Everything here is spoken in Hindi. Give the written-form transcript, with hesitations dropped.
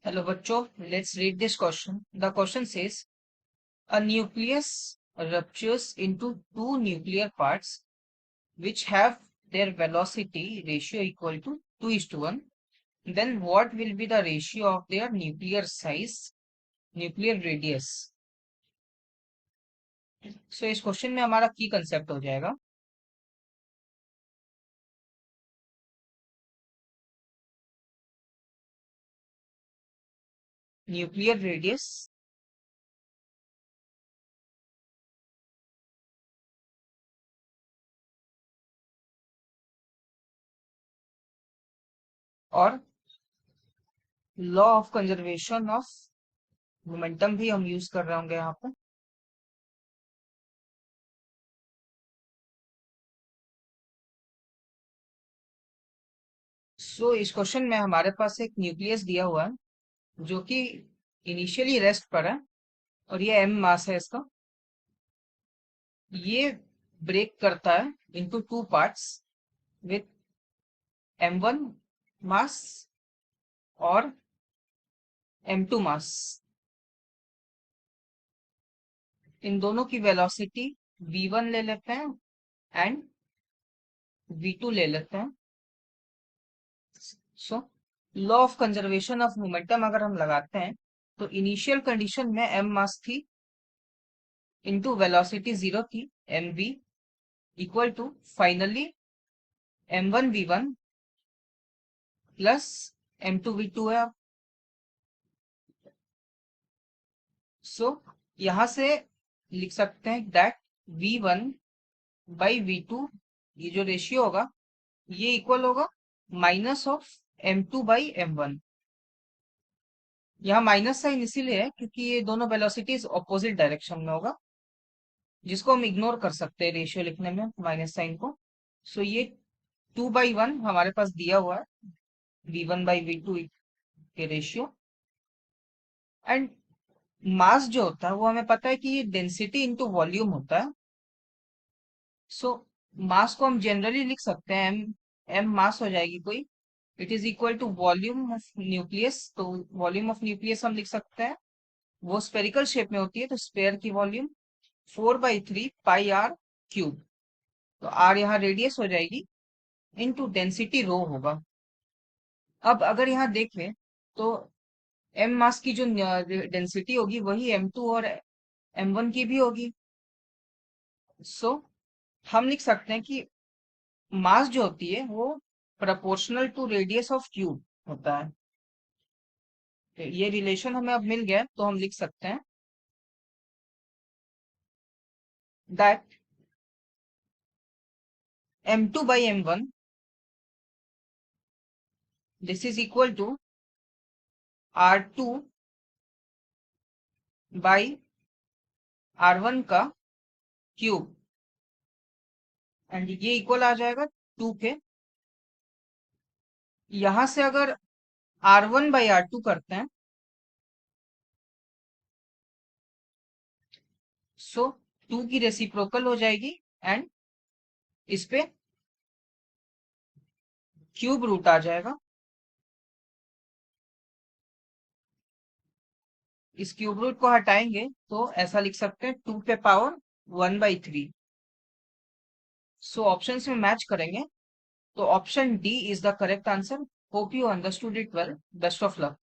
Hello, bachcho. Let's read this question. The question says a nucleus ruptures into two nuclear parts which have their velocity ratio equal to 2:1. Then what will be the ratio of their nuclear size, nuclear radius? So इस क्वेश्चन में हमारा की कंसेप्ट हो जाएगा न्यूक्लियर रेडियस और law of conservation of momentum भी हम यूज कर रहे होंगे यहाँ पे। सो इस क्वेश्चन में हमारे पास एक न्यूक्लियस दिया हुआ है जो कि इनिशियली रेस्ट पर है और ये m मास है इसका। ये ब्रेक करता है into two parts with m1 मास और m2 मास। इन दोनों की वेलोसिटी v1 ले लेते हैं एंड v2 ले लेते हैं। So law of conservation of momentum अगर हम लगाते हैं तो इनिशियल कंडीशन में m मास थी इनटू वेलोसिटी 0 थी mv equal to finally m1 v1 plus m2 v2 है। सो यहां से लिख सकते हैं दैट v1 बाई v2 ये जो रेशियो होगा ये इक्वल होगा minus of m2 by m1। यहाँ माइनस साइन इसीलिए है क्योंकि ये दोनों वेलोसिटीज ऑपोजिट डायरेक्शन में होगा जिसको हम इग्नोर कर सकते हैं रेशियो लिखने में माइनस साइन को। सो ये 2/1 हमारे पास दिया हुआ है v1 बाई v2 के रेशियो। एंड मास जो होता है वो हमें पता है कि ये डेंसिटी इंटू वॉल्यूम होता है। सो मास को हम जनरली लिख सकते हैं एम मास हो जाएगी कोई, it is equal to volume of nucleus. तो वॉल्यूम ऑफ न्यूक्लियस हम लिख सकते हैं, वो स्पेरिकल शेप में होती है तो स्पेयर की वॉल्यूम 4/3 पाई आर क्यूब। तो आर यहाँ रेडियस हो जाएगी इनटू डेंसिटी रो होगा। अब अगर यहाँ देखें तो एम मास की जो डेंसिटी होगी वही m2 और m1 की भी होगी। सो हम लिख सकते हैं कि मास जो होती है वो proportional to radius of cube होता है। तो ये रिलेशन हमें अब मिल गया तो हम लिख सकते हैं that m2 by m1 this is equal to r2 by r1 का क्यूब एंड ये इक्वल आ जाएगा 2 के। यहां से अगर r1 बाई r2 करते हैं सो 2 की रेसिप्रोकल हो जाएगी एंड इस पे क्यूब रूट आ जाएगा। इस क्यूब रूट को हटाएंगे तो ऐसा लिख सकते हैं 2 पे पावर 1/3। सो ऑप्शंस में मैच करेंगे तो option D is the correct answer. Hope you understood it well. Best of luck.